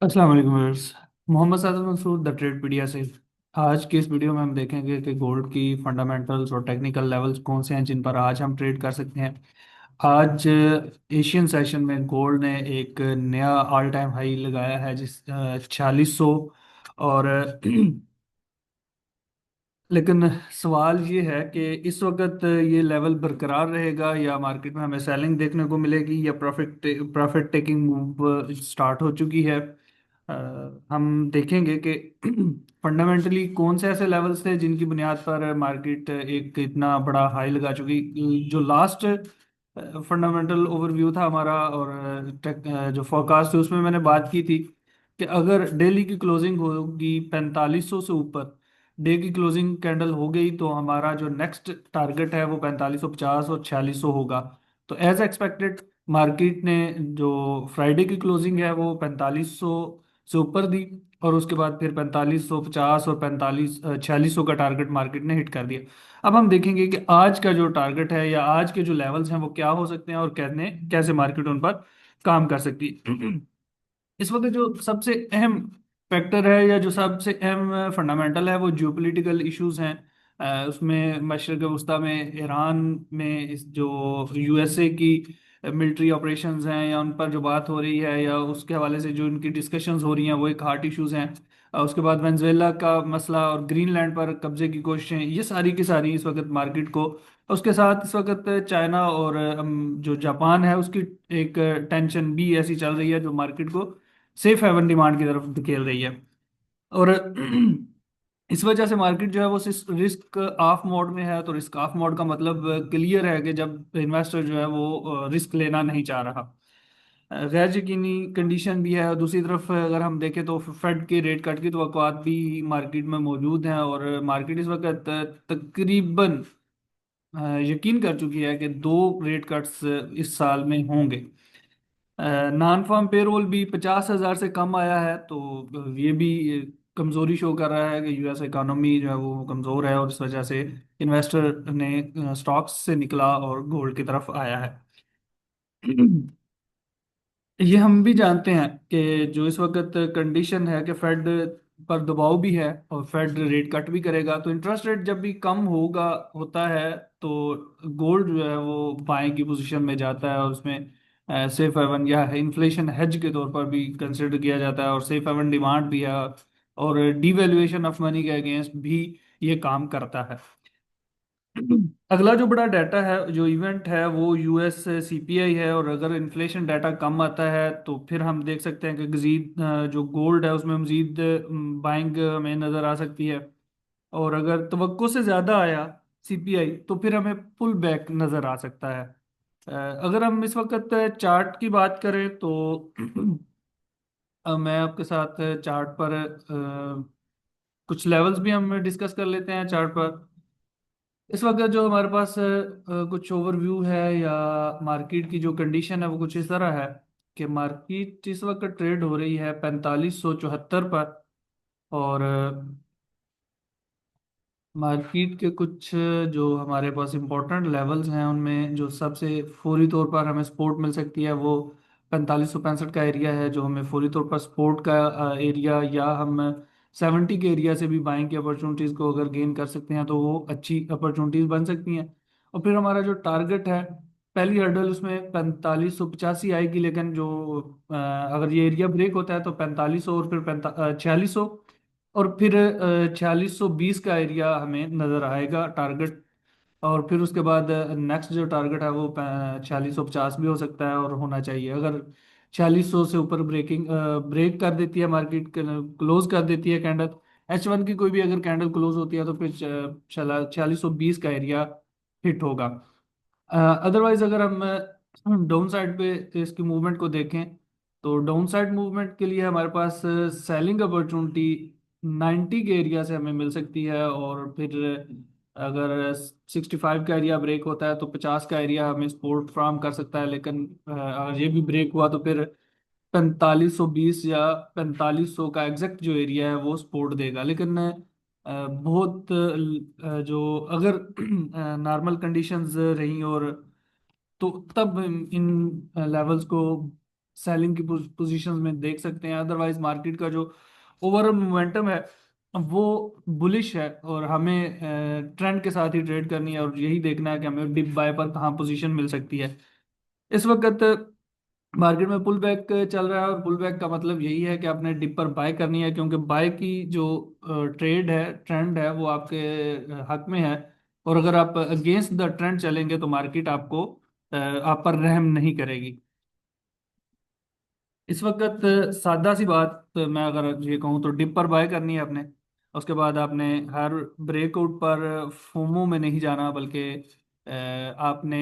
अस्सलाम वालेकुम viewers. Mohammad Sadat Mansoor the Tradepedia से। आज की इस वीडियो में हम देखेंगे कि गोल्ड की फंडामेंटल्स और टेक्निकल लेवल्स कौन से हैं जिन पर आज हम ट्रेड कर सकते हैं। आज एशियन सेशन में गोल्ड ने एक नया ऑल टाइम हाई लगाया है जिस 4600। और लेकिन सवाल ये है कि इस वक्त ये लेवल बरकरार रहेगा या मार्केट में हमें सेलिंग देखने को मिलेगी या प्रॉफिट टेकिंग मूव स्टार्ट हो चुकी है। अ, हम देखेंगे कि फंडामेंटली कौन से ऐसे लेवल्स थे जिनकी बुनियाद पर मार्केट एक इतना बड़ा हाई लगा चुकी। जो लास्ट फंडामेंटल ओवरव्यू था हमारा और जो फोरकास्ट थी उसमें मैंने बात की थी कि अगर डेली की क्लोजिंग होगी 4500 से ऊपर, डे की क्लोजिंग कैंडल हो गई तो हमारा जो नेक्स्ट टारगेट है वो 4550 और 4600 होगा। तो एज एक्सपेक्टेड मार्केट ने जो फ्राइडे की क्लोजिंग है वो 4500 से ऊपर दी, और उसके बाद फिर 4550 और 4600 का टारगेट मार्केट ने हिट कर दिया। अब हम देखेंगे कि आज का जो टारगेट है या आज के जो लेवल्स हैं वो क्या हो सकते हैं और कैसे कैसे मार्केट उन पर काम कर सकती है। इस वक्त जो सबसे अहम फैक्टर है या जो सबसे अहम फंडामेंटल है वो जियोपॉलिटिकल इश्यूज हैं। उसमें मशरक़ वस्ता में ईरान में इस जो यूएसए की मिलिट्री ऑपरेशंस हैं या उन पर जो बात हो रही है या उसके हवाले से जो इनकी डिस्कशंस हो रही हैं वो एक हॉट इश्यूज हैं। उसके बाद वेनेजुएला का मसला और ग्रीनलैंड पर कब्जे की कोशिशें, ये सारी की सारी इस वक्त मार्केट को, उसके साथ इस वक्त चाइना और जो जापान है उसकी एक टेंशन भी ऐसी चल रही है जो मार्केट को सेफ हेवन डिमांड की तरफ धकेल रही है। और इस वजह से मार्केट जो है वो रिस्क ऑफ मोड में है। तो रिस्क ऑफ मोड का मतलब क्लियर है कि जब इन्वेस्टर जो है वो रिस्क लेना नहीं चाह रहा। गैर यकीनी कंडीशन भी है। और दूसरी तरफ अगर हम देखें तो फेड के रेट कट की तो भी मार्केट में मौजूद हैं और मार्केट इस वक्त तकरीबन यकीन कर चुकी है कि दो रेट कट्स इस साल में होंगे। नॉन फार्म पेरोल भी 50,000 से कम आया है, तो ये भी कमजोरी शो कर रहा है कि यूएस इकोनॉमी जो है वो कमजोर है और इस वजह से इन्वेस्टर ने स्टॉक्स से निकला और गोल्ड की तरफ आया है। ये हम भी जानते हैं कि जो इस वक्त कंडीशन है कि फेड पर दबाव भी है और फेड रेट कट भी करेगा, तो इंटरेस्ट रेट जब भी कम होगा होता है तो गोल्ड जो है वो बाइंग की पोजीशन में जाता है और उसमें सेफ हेवन या इन्फ्लेशन हेज के तौर पर भी कंसिडर किया जाता है और सेफ हेवन डिमांड भी है और डीवैल्यूएशन ऑफ मनी के अगेंस्ट भी ये काम करता है। अगला जो बड़ा डाटा है जो इवेंट है वो यूएस सीपीआई है, और अगर इन्फ्लेशन डाटा कम आता है तो फिर हम देख सकते हैं कि मजीद जो गोल्ड है उसमें मजीद बाइंग हमें नज़र आ सकती है। और अगर तवक्को से ज़्यादा आया सीपीआई तो फिर हमें पुल बैक नज़र आ सकता है। अगर हम इस वक्त चार्ट की बात करें तो मैं आपके साथ चार्ट पर कुछ लेवल्स भी हम डिस्कस कर लेते हैं चार्ट पर। इस वक्त जो हमारे पास कुछ ओवरव्यू है या मार्केट की जो कंडीशन है वो कुछ इस तरह है कि मार्केट इस वक्त ट्रेड हो रही है 4574 पर। और मार्केट के कुछ जो हमारे पास इंपॉर्टेंट लेवल्स हैं उनमें जो सबसे फौरी तौर पर हमें सपोर्ट मिल सकती है वो 4565 का एरिया है, जो हमें फौरी तौर पर सपोर्ट का एरिया, या हम 70 के एरिया से भी बाइंग की अपॉर्चुनिटीज़ को अगर गेन कर सकते हैं तो वो अच्छी अपॉर्चुनिटीज़ बन सकती हैं। और फिर हमारा जो टारगेट है, पहली हर्डल उसमें 4585 आएगी, लेकिन जो अगर ये एरिया ब्रेक होता है तो 4500 और फिर 4600 और फिर 4620 का एरिया हमें नज़र आएगा टारगेट। और फिर उसके बाद नेक्स्ट जो टारगेट है वो 4650 भी हो सकता है और होना चाहिए। अगर 4600 से ऊपर ब्रेक कर देती है मार्केट, क्लोज कर देती है कैंडल, H1 की कोई भी अगर कैंडल क्लोज होती है तो फिर 4620 का एरिया हिट होगा। अदरवाइज अगर हम डाउन साइड पे इसकी मूवमेंट को देखें तो डाउन साइड मूवमेंट के लिए हमारे पास सेलिंग अपॉर्चुनिटी 90 के एरिया से हमें मिल सकती है। और फिर अगर 65 का एरिया ब्रेक होता है तो 50 का एरिया हमें सपोर्ट फ्राहम कर सकता है, लेकिन अगर ये भी ब्रेक हुआ तो फिर 4520 या 4500 का एग्जैक्ट जो एरिया है वो सपोर्ट देगा। लेकिन बहुत जो अगर नॉर्मल कंडीशंस रही और तो तब इन लेवल्स को सेलिंग की पोजीशंस में देख सकते हैं। अदरवाइज मार्केट का जो ओवरऑल मोमेंटम है वो बुलिश है, और हमें ट्रेंड के साथ ही ट्रेड करनी है, और यही देखना है कि हमें डिप बाय पर कहाँ पोजीशन मिल सकती है। इस वक्त मार्केट में पुल बैक चल रहा है, और पुल बैक का मतलब यही है कि आपने डिप पर बाय करनी है, क्योंकि बाय की जो ट्रेड है, ट्रेंड है, वो आपके हक में है। और अगर आप अगेंस्ट द ट्रेंड चलेंगे तो मार्केट आपको आप पर रहम नहीं करेगी। इस वक्त सादा सी बात मैं अगर ये कहूँ तो डिप पर बाय करनी है आपने। उसके बाद आपने हर ब्रेकआउट पर फोमो में नहीं जाना, बल्कि आपने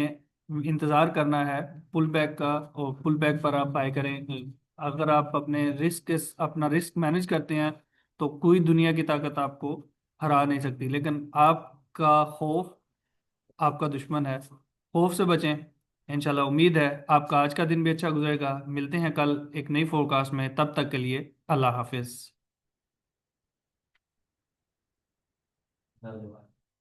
इंतज़ार करना है पुल बैक का, और पुल बैक पर आप बाय करें। अगर आप अपना रिस्क मैनेज करते हैं तो कोई दुनिया की ताकत आपको हरा नहीं सकती, लेकिन आपका खौफ आपका दुश्मन है। खौफ से बचें। इंशाल्लाह उम्मीद है आपका आज का दिन भी अच्छा गुजरेगा। मिलते हैं कल एक नई फोरकास्ट में, तब तक के लिए अल्लाह हाफिज।